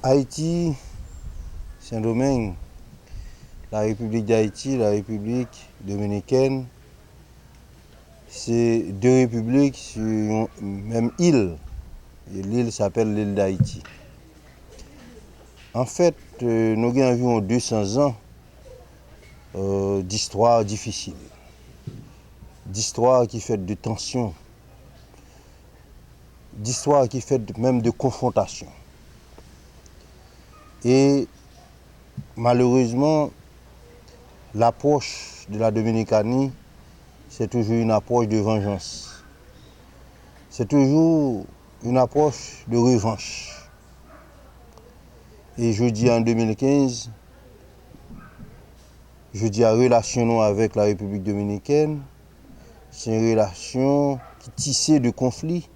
Haïti, c'est un domaine. La République d'Haïti, la République dominicaine, c'est deux républiques sur une même île. Et l'île s'appelle l'île d'Haïti. En fait, nous avons environ 200 ans d'histoire difficile. D'histoire qui fait de tensions, d'histoire qui fait même de confrontation. Et malheureusement, l'approche de la Dominicanie, c'est toujours une approche de vengeance. C'est toujours une approche de revanche. Et je dis en 2015, je dis la relation avec la République dominicaine, c'est une relation qui tissée de conflits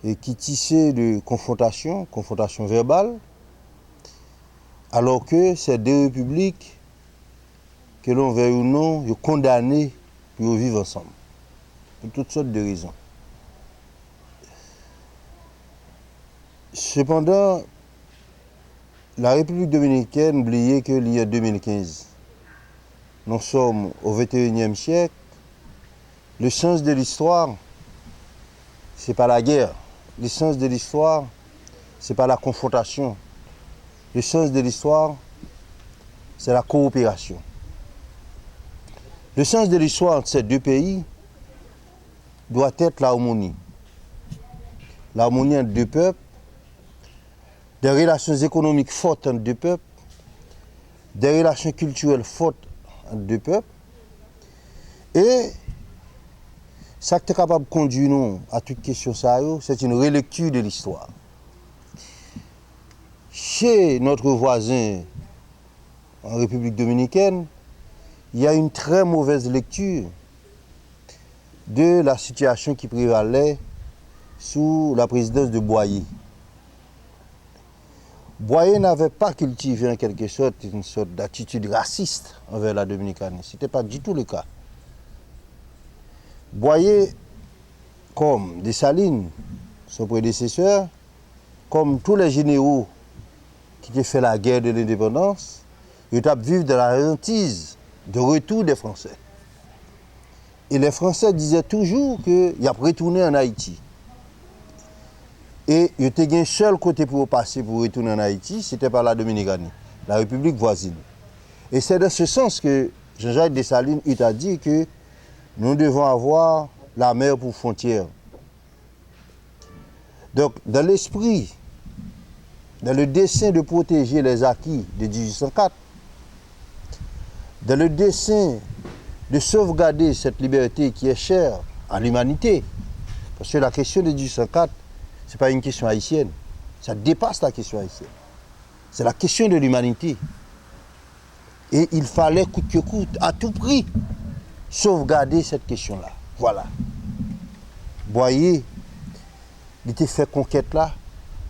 et qui tissée de confrontation verbale, alors que c'est deux républiques que l'on veuille ou non, sont condamnées pour vivre ensemble, pour toutes sortes de raisons. Cependant, la République dominicaine oubliait qu'il y a 2015. Nous sommes au XXIe siècle. Le sens de l'histoire, ce n'est pas la guerre. Le sens de l'histoire, ce n'est pas la confrontation. Le sens de l'histoire, c'est la coopération. Le sens de l'histoire entre ces deux pays doit être l'harmonie. L'harmonie entre deux peuples, des relations économiques fortes entre deux peuples, des relations culturelles fortes entre deux peuples. Et ça qui est capable de conduire nous à toute question, c'est une relecture de l'histoire. Chez notre voisin en République dominicaine, il y a une très mauvaise lecture de la situation qui prévalait sous la présidence de Boyer. Boyer n'avait pas cultivé en quelque sorte une sorte d'attitude raciste envers la Dominicanie. Ce n'était pas du tout le cas. Boyer, comme Dessalines, son prédécesseur, comme tous les généraux qui ont fait la guerre de l'indépendance, ils ont vécu de la hantise de retour des Français. Et les Français disaient toujours qu'ils ont retourné en Haïti. Et il y a un seul côté pour passer pour retourner en Haïti, c'était par la Dominicanie, la République voisine. Et c'est dans ce sens que Jean-Jacques Dessalines a dit que nous devons avoir la mer pour frontière. Donc, dans l'esprit, dans le dessein de protéger les acquis de 1804, dans le dessein de sauvegarder cette liberté qui est chère à l'humanité, parce que la question de 1804, ce n'est pas une question haïtienne, ça dépasse la question haïtienne. C'est la question de l'humanité. Et il fallait coûte que coûte, à tout prix, sauvegarder cette question-là. Voilà. Boyer, il était fait conquête là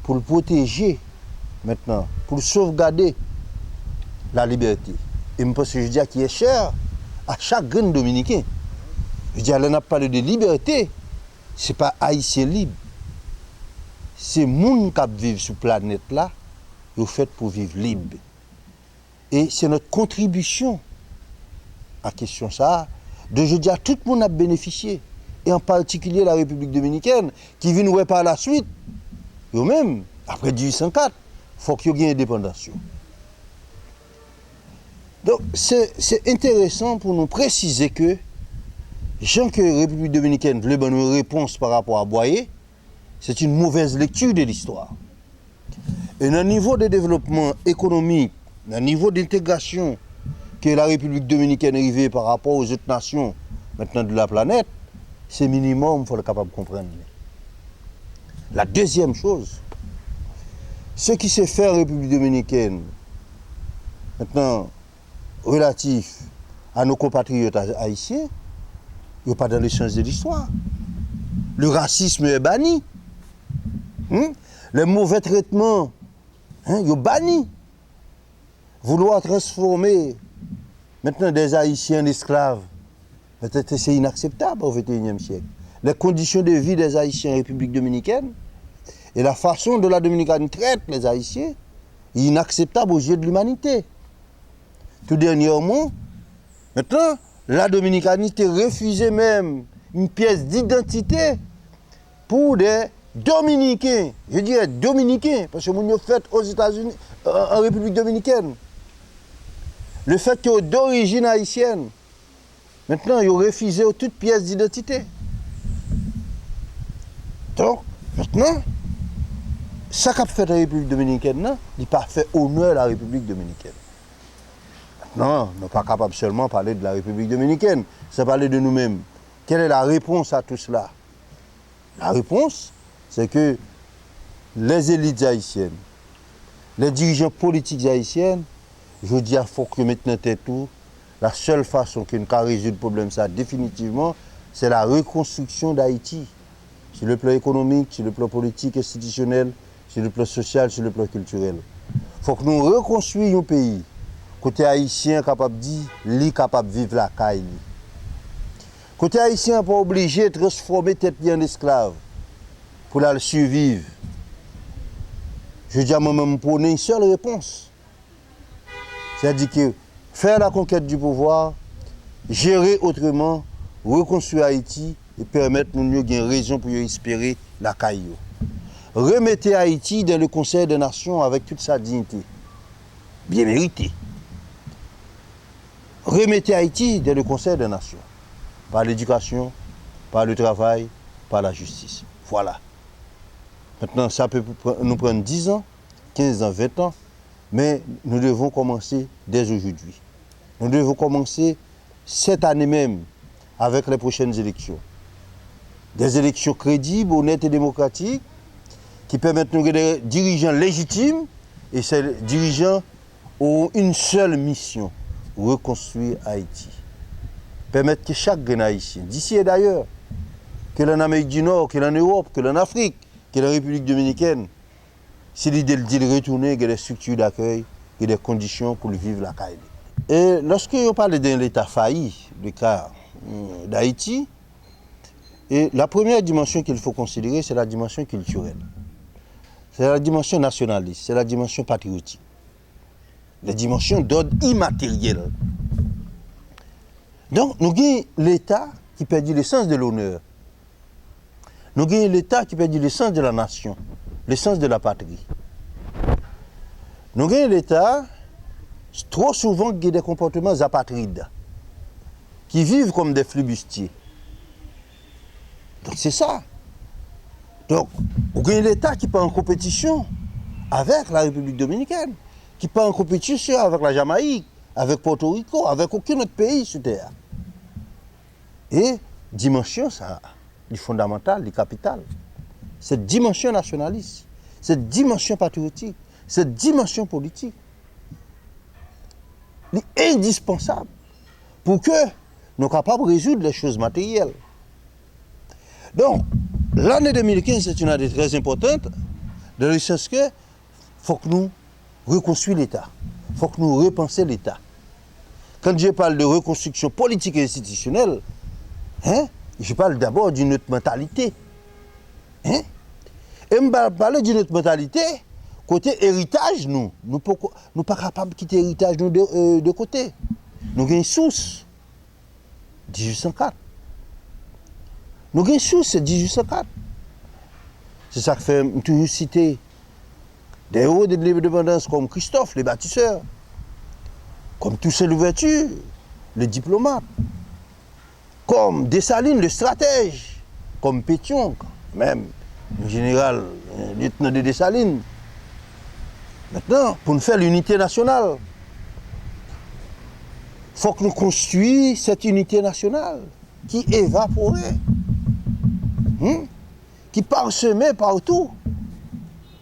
pour le protéger maintenant, pour le sauvegarder la liberté. Et je pense que je dis qui est cher à chaque grain dominicain. Je dis, elle n'a pas parlé de liberté, ce n'est pas haïtien libre. C'est les gens qui vivent sur la planète là, ils sont faits pour vivre libre. Et c'est notre contribution à la question ça, de je dis à tout le monde a bénéficié, et en particulier la République dominicaine, qui vient nous par la suite, eux-mêmes, après 1804, il faut qu'il y ait une indépendance. Donc c'est intéressant pour nous préciser que, gens que la République dominicaine voulait donner une réponse par rapport à Boyer, c'est une mauvaise lecture de l'histoire. Et dans le niveau de développement économique, dans le niveau d'intégration que la République dominicaine est arrivée par rapport aux autres nations maintenant de la planète, c'est minimum, il faut être capable de comprendre. La deuxième chose, ce qui s'est fait en République dominicaine, maintenant, relatif à nos compatriotes haïtiens, il n'y a pas dans le sens de l'histoire. Le racisme est banni. Les mauvais traitements, ils sont bannis. Vouloir transformer maintenant des Haïtiens en esclaves, peut-être c'est inacceptable au XXIe siècle. Les conditions de vie des Haïtiens en République dominicaine Et la façon dont la Dominicaine traite les Haïtiens est inacceptable aux yeux de l'humanité. Tout dernièrement, maintenant, la Dominicanité refusait même une pièce d'identité pour des Dominicains. Je dirais Dominicains, parce que nous fait aux États-Unis, en République dominicaine. Le fait qu'ils sont d'origine haïtienne, maintenant, ils ont refusé toute pièce d'identité. Donc, maintenant, ça qu'a fait la République dominicaine, il n'a pas fait honneur à la République dominicaine. Non, nous ne sommes pas capables seulement de parler de la République dominicaine, c'est parler de nous-mêmes. Quelle est la réponse à tout cela? La réponse, c'est que les élites haïtiennes, les dirigeants politiques haïtiens, je dis qu'il faut que maintenant tout, la seule façon qu'on peut résoudre le problème, ça définitivement, c'est la reconstruction d'Haïti. Sur le plan économique, sur le plan politique, institutionnel, sur le plan social, sur le plan culturel. Il faut que nous reconstruisions un pays. Côté haïtien capable de dire, lui capable de vivre la caille. Côté haïtien pas obligé de transformer tête en esclave pour la survivre. Je dis à moi-même pour une seule réponse. C'est-à-dire que faire la conquête du pouvoir, gérer autrement, reconstruire Haïti et permettre nous de raison pour espérer la caille. Remettez Haïti dans le Conseil des Nations avec toute sa dignité. Bien mérité. Remettez Haïti dans le Conseil des Nations. Par l'éducation, par le travail, par la justice. Voilà. Maintenant, ça peut nous prendre 10 ans, 15 ans, 20 ans, mais nous devons commencer dès aujourd'hui. Nous devons commencer cette année même avec les prochaines élections. Des élections crédibles, honnêtes et démocratiques qui permettent nous des dirigeants légitimes et ces dirigeants ont une seule mission, reconstruire Haïti. Permettre que chaque Haïtien, d'ici et d'ailleurs, que l'en Amérique du Nord, que l'en Europe, que l'en Afrique, que la République dominicaine, c'est l'idée de retourner, qu'il y a des structures d'accueil, qu'il y a des conditions pour vivre la caille. Et lorsque on parle d'un État failli, le cas d'Haïti, et la première dimension qu'il faut considérer, c'est la dimension culturelle. C'est la dimension nationaliste, c'est la dimension patriotique. La dimension d'ordre immatériel. Donc, nous avons l'État qui perd le sens de l'honneur. Nous avons l'État qui perd le sens de la nation, le sens de la patrie. Nous avons l'État, trop souvent, qui a des comportements apatrides, qui vivent comme des flibustiers. Donc, c'est ça. Donc, nous avons l'État qui n'est pas en compétition avec la République dominicaine, qui n'est pas en compétition avec la Jamaïque, avec Porto Rico, avec aucun autre pays sur Terre. Et dimension, ça, du fondamental, du capital. Cette dimension nationaliste, cette dimension patriotique, cette dimension politique, est indispensable pour que nous soyons capables de résoudre les choses matérielles. Donc, l'année 2015, c'est une année très importante, dans le sens que faut que nous reconstruisions l'État, il faut que nous repensions l'État. Quand je parle de reconstruction politique et institutionnelle, je parle d'abord d'une autre mentalité. Et je parle d'une autre mentalité, côté héritage, nous ne sommes pas capables de quitter l'héritage de côté. Nous avons une source, 1804. Nous avons une source, c'est 1804. C'est ça que fait toujours citer des héros de l'indépendance comme Christophe, les bâtisseurs, comme Toussaint Louverture, le diplomate, comme Dessalines, le stratège, comme Pétion, même le général, le lieutenant de Dessalines. Maintenant, pour nous faire l'unité nationale, il faut que nous construisions cette unité nationale qui évaporait, qui parsemait partout.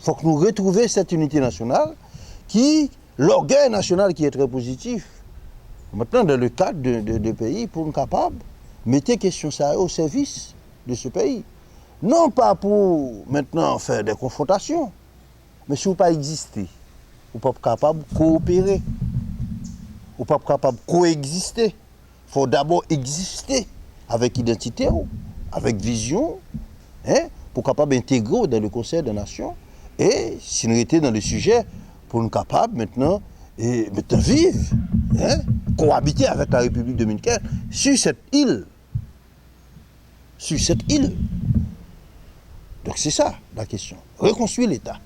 Il faut que nous retrouvions cette unité nationale qui, l'orgueil national qui est très positif. Maintenant, dans le cadre de pays, pour nous capables, mettez question ça au service de ce pays. Non pas pour maintenant faire des confrontations, mais si vous ne pas exister, vous n'êtes pas capable de coopérer, vous n'êtes pas capable de coexister. Il faut d'abord exister avec identité, avec vision, pour capable intégrer dans le Conseil des Nations. Et si nous étions dans le sujet, pour nous capables maintenant, et maintenant vivre, hein, cohabiter avec la République dominicaine sur cette île. Sur cette île. Donc c'est ça la question. Reconstruire l'État.